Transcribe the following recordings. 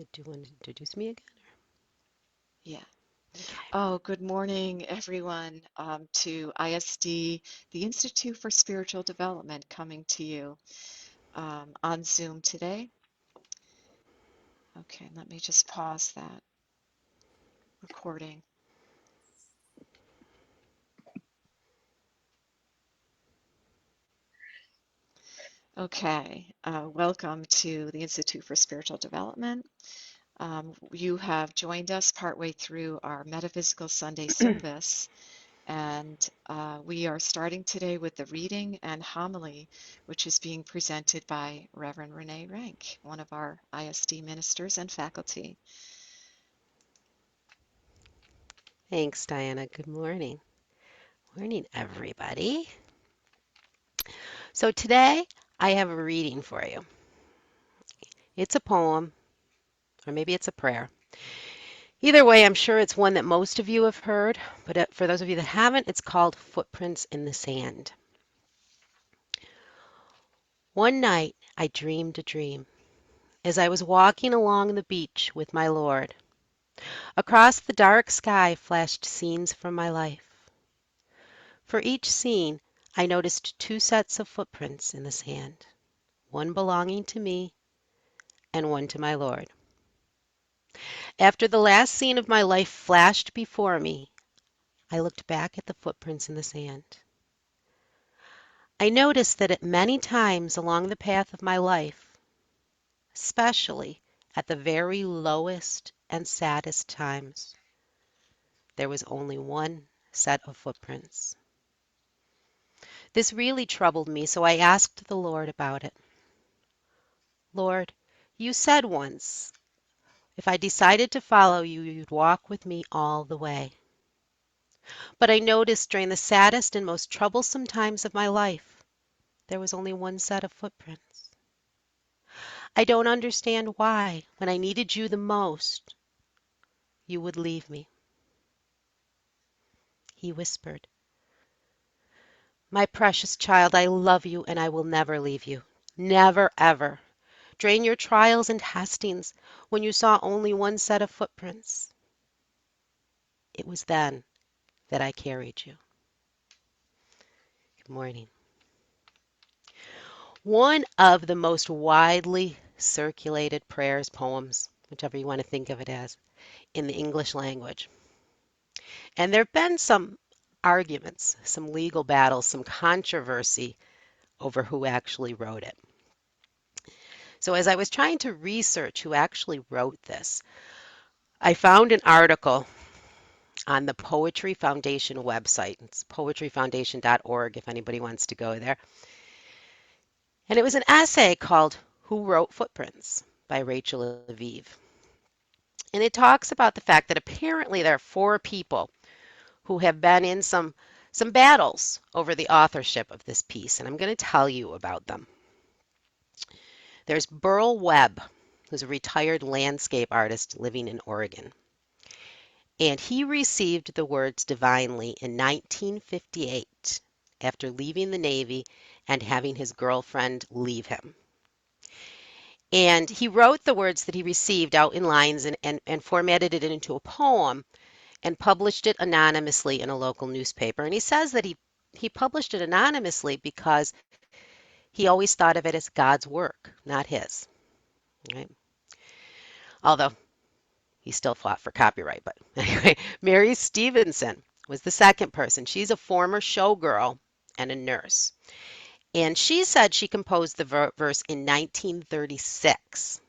Do you want to introduce me again? Yeah. Okay. Oh, good morning, everyone, to ISD, the Institute for Spiritual Development, coming to you on Zoom today. Okay, let me just pause that recording. Okay, welcome to the Institute for Spiritual Development. You have joined us partway through our Metaphysical Sunday service. And we are starting today with the reading and homily, which is being presented by Reverend Renee Ranke, one of our ISD ministers and faculty. Thanks, Diana. Good morning. Morning, everybody. So today I have a reading for you. It's a poem, or maybe it's a prayer. Either way, I'm sure it's one that most of you have heard, but for those of you that haven't, it's called Footprints in the Sand. One night I dreamed a dream as I was walking along the beach with my Lord. Across the dark sky flashed scenes from my life. For each scene, I noticed two sets of footprints in the sand, one belonging to me and one to my Lord. After the last scene of my life flashed before me, I looked back at the footprints in the sand. I noticed that at many times along the path of my life, especially at the very lowest and saddest times, there was only one set of footprints. This really troubled me, so I asked the Lord about it. Lord, you said once, if I decided to follow you, you'd walk with me all the way. But I noticed during the saddest and most troublesome times of my life, there was only one set of footprints. I don't understand why, when I needed you the most, you would leave me. He whispered, my precious child, I love you and I will never leave you. Never, ever. During your trials and testings, when you saw only one set of footprints, it was then that I carried you. Good morning. One of the most widely circulated prayers, poems, whichever you want to think of it as, in the English language. And there have been some arguments, some legal battles, some controversy over who actually wrote it. So as I was trying to research who actually wrote this, I found an article on the Poetry Foundation website. It's poetryfoundation.org if anybody wants to go there. And it was an essay called Who Wrote Footprints by Rachel Aviv. And it talks about the fact that apparently there are four people who have been in some battles over the authorship of this piece, and I'm going to tell you about them. There's Burl Webb, who's a retired landscape artist living in Oregon. And he received the words divinely in 1958 after leaving the Navy and having his girlfriend leave him. And he wrote the words that he received out in lines and formatted it into a poem and published it anonymously in a local newspaper. And he says that he published it anonymously because he always thought of it as God's work, not his. Right? Although he still fought for copyright. But anyway, Mary Stevenson was the second person. She's a former showgirl and a nurse. And she said she composed the verse in 1936.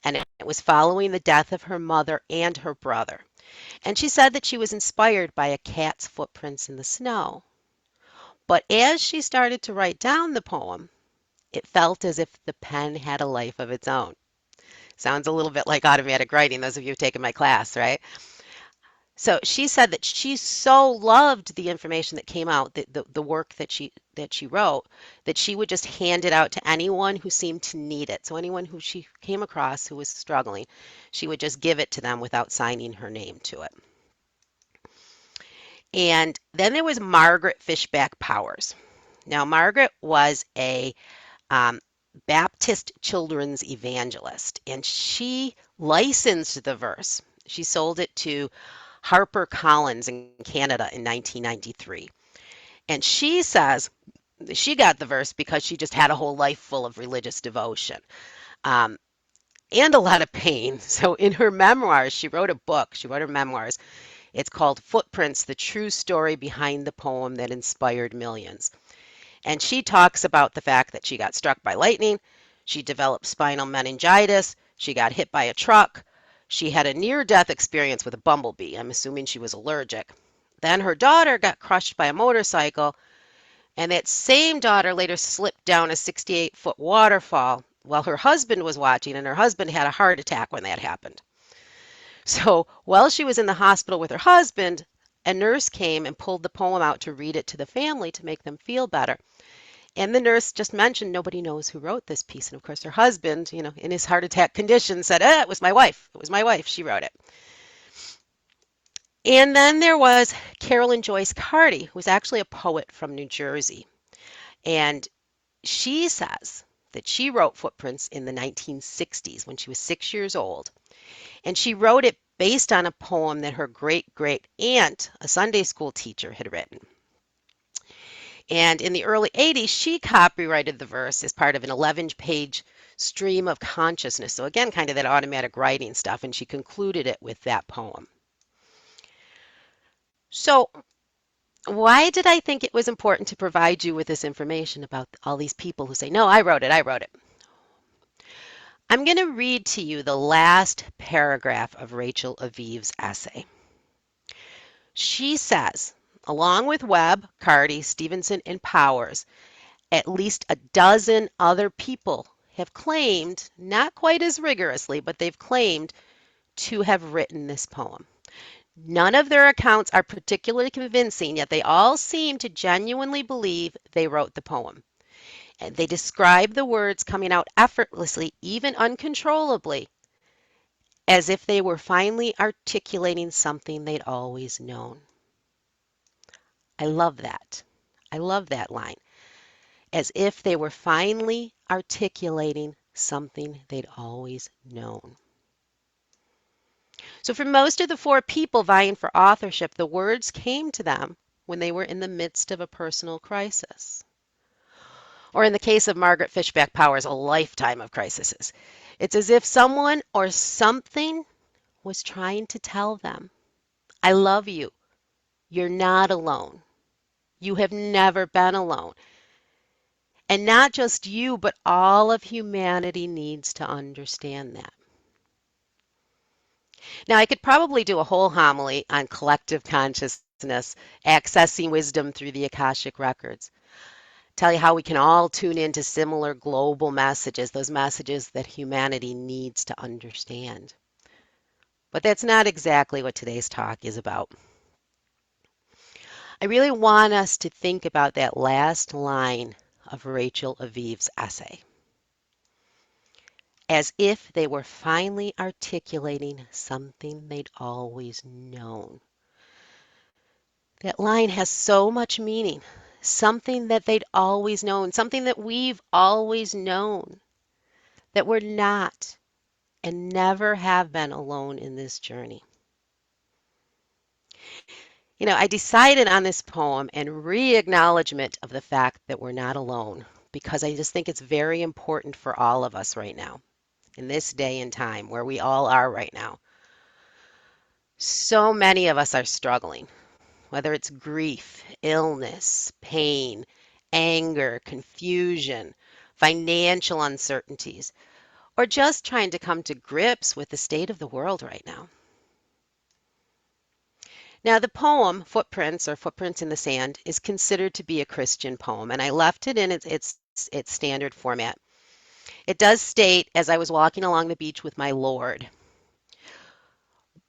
And it was following the death of her mother and her brother. And she said that she was inspired by a cat's footprints in the snow. But as she started to write down the poem, it felt as if the pen had a life of its own. Sounds a little bit like automatic writing, those of you who've taken my class, right? So she said that she so loved the information that came out, the work that she wrote, that she would just hand it out to anyone who seemed to need it. So anyone who she came across who was struggling, she would just give it to them without signing her name to it. And then there was Margaret Fishback Powers. Now, Margaret was a Baptist children's evangelist, and she licensed the verse. She sold it to Harper Collins in Canada in 1993. And she says she got the verse because she just had a whole life full of religious devotion um, and a lot of pain. So in her memoirs, she wrote a book. She wrote her memoirs. It's called Footprints, the True Story Behind the Poem That Inspired Millions. And she talks about the fact that she got struck by lightning, she developed spinal meningitis, she got hit by a truck, she had a near death experience with a bumblebee. I'm assuming she was allergic. Then her daughter got crushed by a motorcycle, and that same daughter later slipped down a 68-foot waterfall while her husband was watching, and her husband had a heart attack when that happened. So while she was in the hospital with her husband, a nurse came and pulled the poem out to read it to the family to make them feel better. And the nurse just mentioned nobody knows who wrote this piece. And of course, her husband, in his heart attack condition, said, it was my wife. It was my wife. She wrote it. And then there was Carolyn Joyce Carty, who was actually a poet from New Jersey. And she says that she wrote Footprints in the 1960s when she was 6 years old. And she wrote it based on a poem that her great great aunt, a Sunday school teacher, had written. And in the early 80s, she copyrighted the verse as part of an 11-page stream of consciousness. So again, kind of that automatic writing stuff. And she concluded it with that poem. So why did I think it was important to provide you with this information about all these people who say, no, I wrote it, I wrote it? I'm going to read to you the last paragraph of Rachel Aviv's essay. She says, along with Webb, Carty, Stevenson, and Powers, at least a dozen other people have claimed, not quite as rigorously, but they've claimed to have written this poem. None of their accounts are particularly convincing, yet they all seem to genuinely believe they wrote the poem. And they describe the words coming out effortlessly, even uncontrollably, as if they were finally articulating something they'd always known. I love that. I love that line. As if they were finally articulating something they'd always known. So for most of the four people vying for authorship, the words came to them when they were in the midst of a personal crisis. Or in the case of Margaret Fishback Powers, a lifetime of crises. It's as if someone or something was trying to tell them, I love you. You're not alone. You have never been alone. And not just you, but all of humanity needs to understand that. Now, I could probably do a whole homily on collective consciousness, accessing wisdom through the Akashic records. Tell you how we can all tune into similar global messages, those messages that humanity needs to understand. But that's not exactly what today's talk is about. I really want us to think about that last line of Rachel Aviv's essay. As if they were finally articulating something they'd always known. That line has so much meaning. Something that they'd always known, something that we've always known, that we're not and never have been alone in this journey. I decided on this poem and re-acknowledgement of the fact that we're not alone because I just think it's very important for all of us right now, in this day and time where we all are right now. So many of us are struggling, whether it's grief, illness, pain, anger, confusion, financial uncertainties, or just trying to come to grips with the state of the world right now. Now, the poem, Footprints or Footprints in the Sand, is considered to be a Christian poem, and I left it in its standard format. It does state, as I was walking along the beach with my Lord.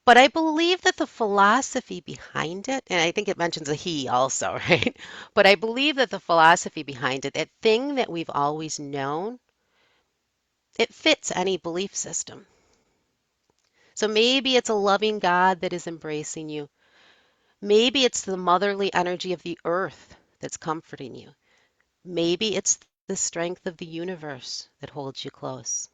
But I believe that the philosophy behind it, and I think it mentions a he also, right? But I believe that the philosophy behind it, that thing that we've always known, it fits any belief system. So maybe it's a loving God that is embracing you. Maybe it's the motherly energy of the earth that's comforting you. Maybe it's the strength of the universe that holds you close.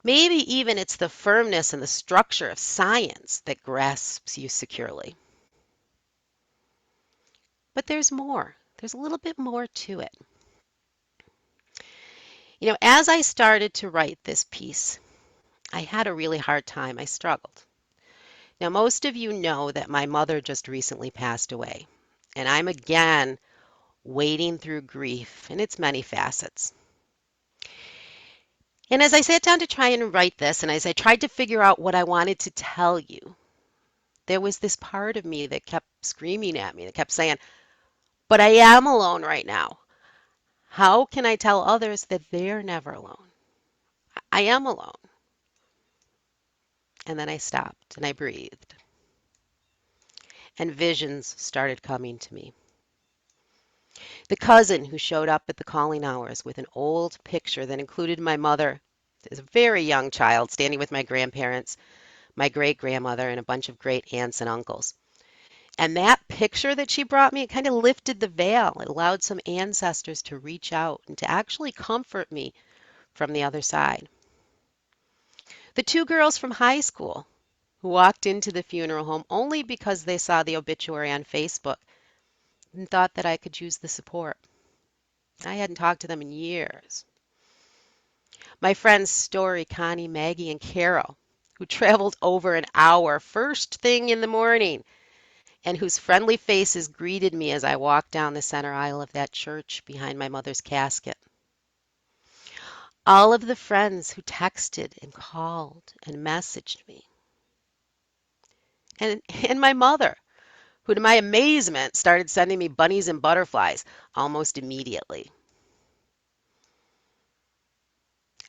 Maybe even it's the firmness and the structure of science that grasps you securely. But there's more. There's a little bit more to it. As I started to write this piece, I had a really hard time. I struggled. Now, most of you know that my mother just recently passed away, and I'm again wading through grief in its many facets. And as I sat down to try and write this, and as I tried to figure out what I wanted to tell you, there was this part of me that kept screaming at me, that kept saying, but I am alone right now. How can I tell others that they're never alone? I am alone. And then I stopped and I breathed, and visions started coming to me. The cousin who showed up at the calling hours with an old picture that included my mother as a very young child standing with my grandparents, my great grandmother, and a bunch of great aunts and uncles. And that picture that she brought me, it kind of lifted the veil. It allowed some ancestors to reach out and to actually comfort me from the other side. The two girls from high school who walked into the funeral home only because they saw the obituary on Facebook and thought that I could use the support. I hadn't talked to them in years. My friends Story, Connie, Maggie, and Carol, who traveled over an hour first thing in the morning and whose friendly faces greeted me as I walked down the center aisle of that church behind my mother's casket. All of the friends who texted and called and messaged me. And my mother, who to my amazement started sending me bunnies and butterflies almost immediately.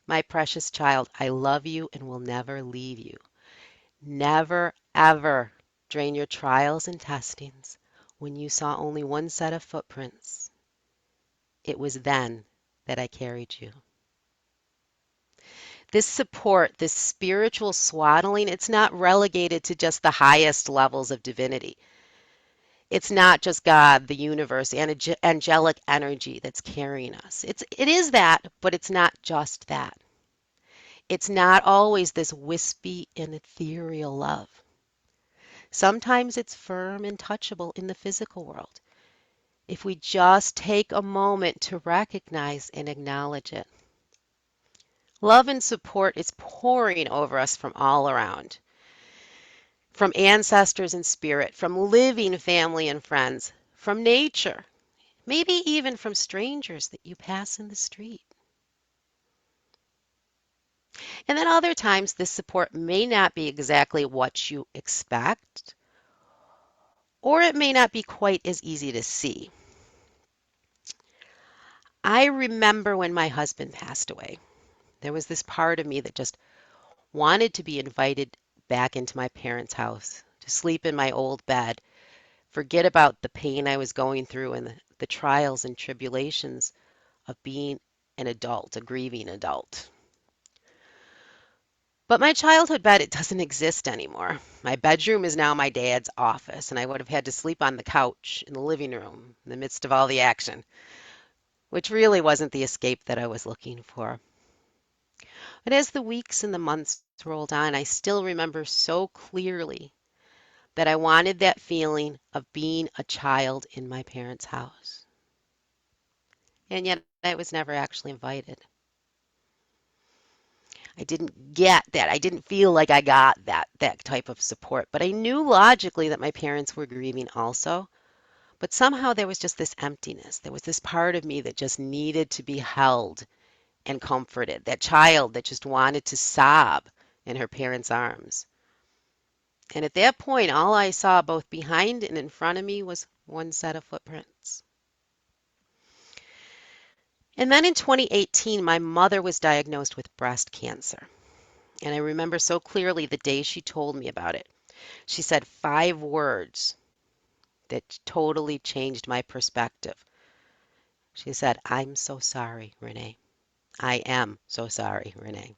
My precious child, I love you and will never leave you. Never, ever drain your trials and testings when you saw only one set of footprints. It was then that I carried you. This support, this spiritual swaddling, it's not relegated to just the highest levels of divinity. It's not just God, the universe, and angelic energy that's carrying us. It is that, but it's not just that. It's not always this wispy and ethereal love. Sometimes it's firm and touchable in the physical world. If we just take a moment to recognize and acknowledge it. Love and support is pouring over us from all around, from ancestors and spirit, from living family and friends, from nature, maybe even from strangers that you pass in the street. And then other times, this support may not be exactly what you expect, or it may not be quite as easy to see. I remember when my husband passed away, there was this part of me that just wanted to be invited back into my parents' house, to sleep in my old bed, forget about the pain I was going through and the trials and tribulations of being an adult, a grieving adult. But my childhood bed, it doesn't exist anymore. My bedroom is now my dad's office, and I would have had to sleep on the couch in the living room in the midst of all the action, which really wasn't the escape that I was looking for. But as the weeks and the months rolled on, I still remember so clearly that I wanted that feeling of being a child in my parents' house. And yet I was never actually invited. I didn't get that. I didn't feel like I got that type of support. But I knew logically that my parents were grieving also. But somehow there was just this emptiness. There was this part of me that just needed to be held and comforted. That child that just wanted to sob in her parents' arms. And at that point, all I saw both behind and in front of me was one set of footprints. And then in 2018, my mother was diagnosed with breast cancer. And I remember so clearly the day she told me about it. She said 5 words that totally changed my perspective. She said, I'm so sorry, Renee. I am so sorry, Renee.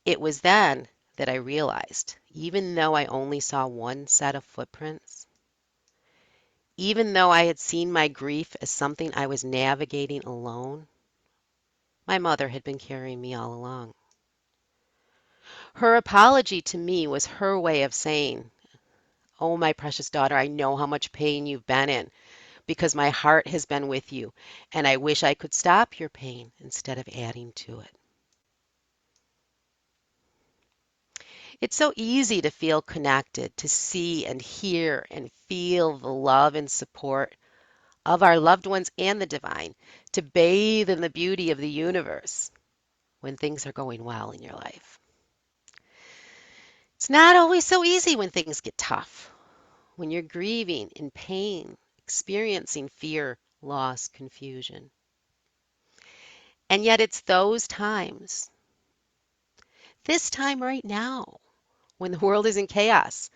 It was then that I realized, even though I only saw one set of footprints, Even though I had seen my grief as something I was navigating alone, my mother had been carrying me all along. Her apology to me was her way of saying, "Oh, my precious daughter, I know how much pain you've been in because my heart has been with you, and I wish I could stop your pain instead of adding to it." It's so easy to feel connected, to see and hear and feel the love and support of our loved ones and the divine, to bathe in the beauty of the universe when things are going well in your life. It's not always so easy when things get tough, when you're grieving, in pain, experiencing fear, loss, confusion. And yet it's those times, this time right now, when the world is in chaos,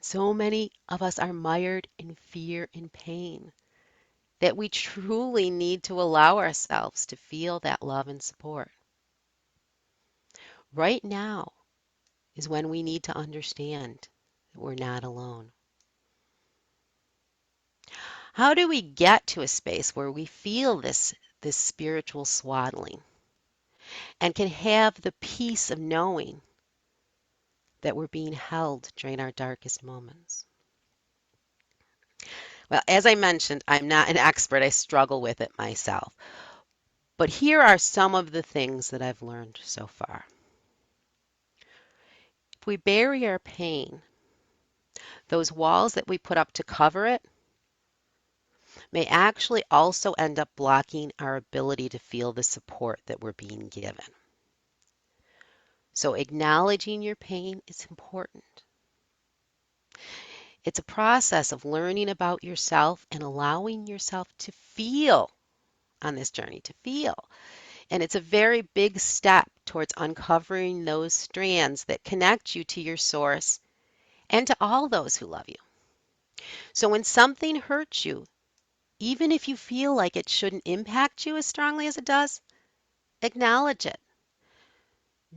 so many of us are mired in fear and pain, that we truly need to allow ourselves to feel that love and support. Right now is when we need to understand that we're not alone. How do we get to a space where we feel this spiritual swaddling and can have the peace of knowing that we're being held during our darkest moments? Well, as I mentioned, I'm not an expert. I struggle with it myself. But here are some of the things that I've learned so far. If we bury our pain, those walls that we put up to cover it may actually also end up blocking our ability to feel the support that we're being given. So acknowledging your pain is important. It's a process of learning about yourself and allowing yourself to feel on this journey, to feel. And it's a very big step towards uncovering those strands that connect you to your source and to all those who love you. So when something hurts you, even if you feel like it shouldn't impact you as strongly as it does, acknowledge it.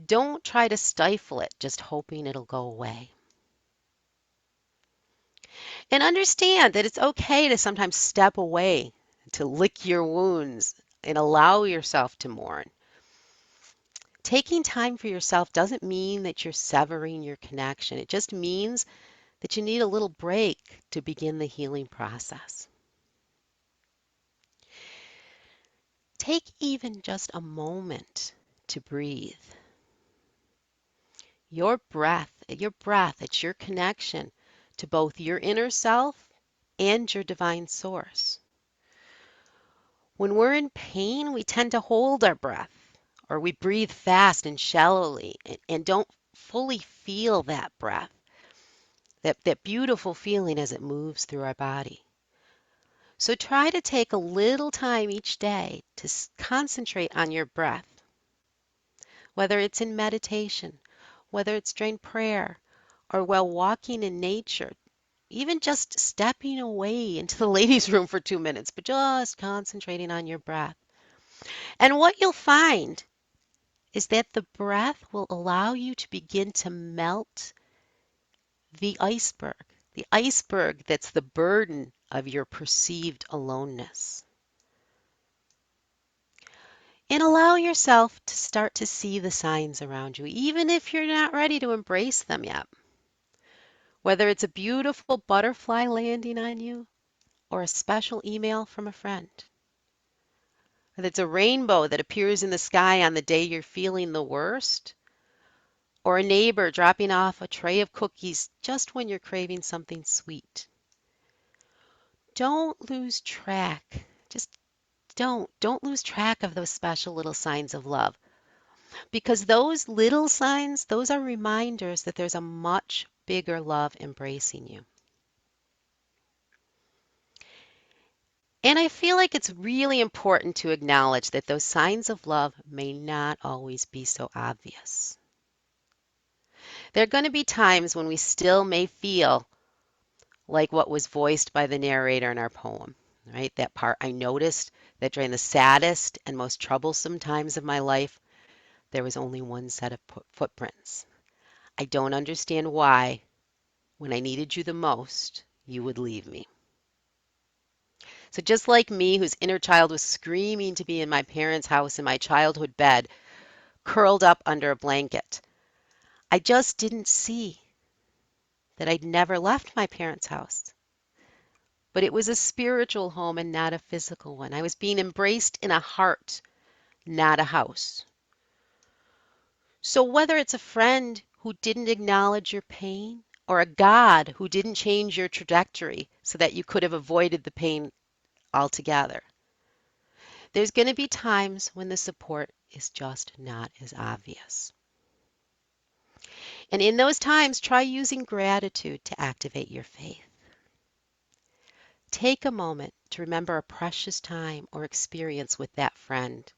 Don't try to stifle it, just hoping it'll go away. And understand that it's okay to sometimes step away, to lick your wounds, and allow yourself to mourn. Taking time for yourself doesn't mean that you're severing your connection. It just means that you need a little break to begin the healing process. Take even just a moment to breathe. Your breath, it's your connection to both your inner self and your divine source. When we're in pain, we tend to hold our breath or we breathe fast and shallowly and don't fully feel that breath, that beautiful feeling as it moves through our body. So try to take a little time each day to concentrate on your breath, whether it's in meditation, whether it's during prayer, or while walking in nature, even just stepping away into the ladies' room for 2 minutes, but just concentrating on your breath. And what you'll find is that the breath will allow you to begin to melt the iceberg that's the burden of your perceived aloneness. And allow yourself to start to see the signs around you, even if you're not ready to embrace them yet. Whether it's a beautiful butterfly landing on you or a special email from a friend. Whether it's a rainbow that appears in the sky on the day you're feeling the worst, or a neighbor dropping off a tray of cookies just when you're craving something sweet. Don't lose track. Just don't lose track of those special little signs of love. Because those little signs, those are reminders that there's a much bigger love embracing you. And I feel like it's really important to acknowledge that those signs of love may not always be so obvious. There are going to be times when we still may feel like what was voiced by the narrator in our poem, right? That part, I noticed that during the saddest and most troublesome times of my life, there was only one set of footprints. I don't understand why, when I needed you the most, you would leave me. So just like me, whose inner child was screaming to be in my parents' house in my childhood bed, curled up under a blanket, I just didn't see that I'd never left my parents' house. But it was a spiritual home and not a physical one. I was being embraced in a heart, not a house. So whether it's a friend who didn't acknowledge your pain or a God who didn't change your trajectory so that you could have avoided the pain altogether, there's going to be times when the support is just not as obvious. And in those times, try using gratitude to activate your faith. Take a moment to remember a precious time or experience with that friend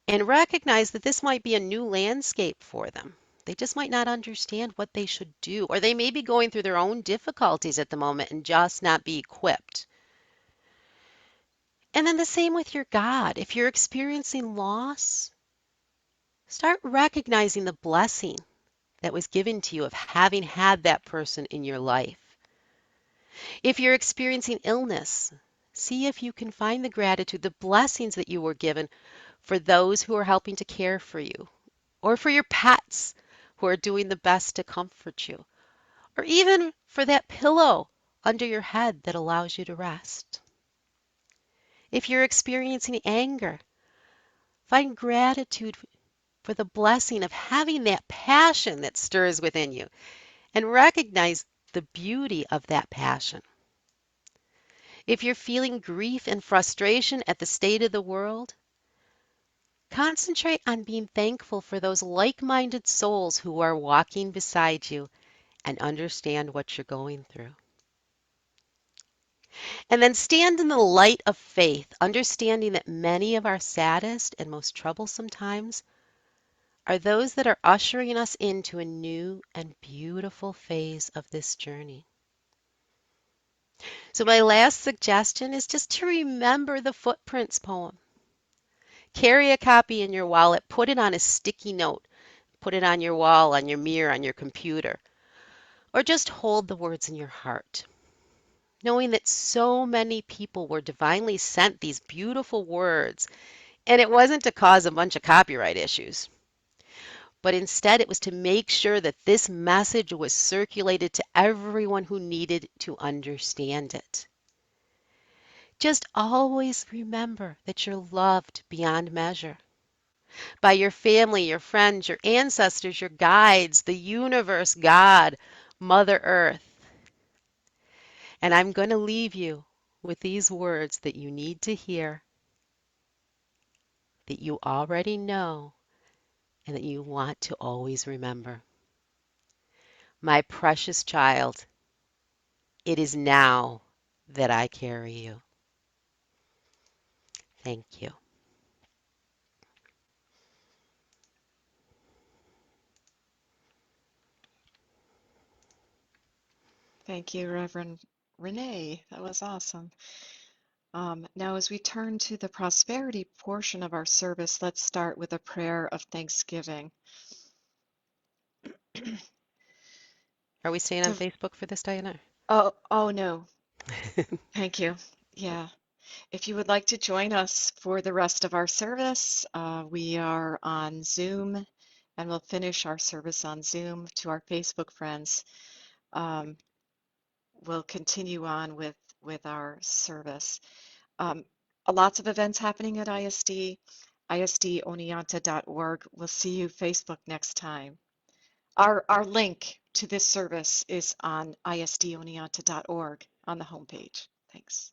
and recognize that this might be a new landscape for them. They just might not understand what they should do, or they may be going through their own difficulties at the moment and just not be equipped. And then the same with your God. If you're experiencing loss, start recognizing the blessing that was given to you of having had that person in your life. If you're experiencing illness, see if you can find the gratitude, the blessings that you were given for those who are helping to care for you, or for your pets who are doing the best to comfort you, or even for that pillow under your head that allows you to rest. If you're experiencing anger, find gratitude for the blessing of having that passion that stirs within you and recognize the beauty of that passion. If you're feeling grief and frustration at the state of the world, concentrate on being thankful for those like-minded souls who are walking beside you and understand what you're going through. And then stand in the light of faith, understanding that many of our saddest and most troublesome times are those that are ushering us into a new and beautiful phase of this journey. So my last suggestion is just to remember the Footprints poem. Carry a copy in your wallet, put it on a sticky note, put it on your wall, on your mirror, on your computer, or just hold the words in your heart. Knowing that so many people were divinely sent these beautiful words, and it wasn't to cause a bunch of copyright issues, but instead it was to make sure that this message was circulated to everyone who needed to understand it. Just always remember that you're loved beyond measure by your family, your friends, your ancestors, your guides, the universe, God, Mother Earth. And I'm going to leave you with these words that you need to hear, that you already know, and that you want to always remember. My precious child, it is now that I carry you. Thank you. Thank you, Reverend Renee. That was awesome. Now, as we turn to the prosperity portion of our service, let's start with a prayer of thanksgiving. Are we staying on Div- Facebook for this, Diana? oh no, thank you. Yeah. If you would like to join us for the rest of our service, we are on Zoom and we'll finish our service on Zoom. To our Facebook friends, um, we'll continue on with our service. Um, Lots of events happening at ISD, isdoneonta.org. We'll see you Facebook next time. Our link to this service is on isdoneonta.org on the homepage. Thanks.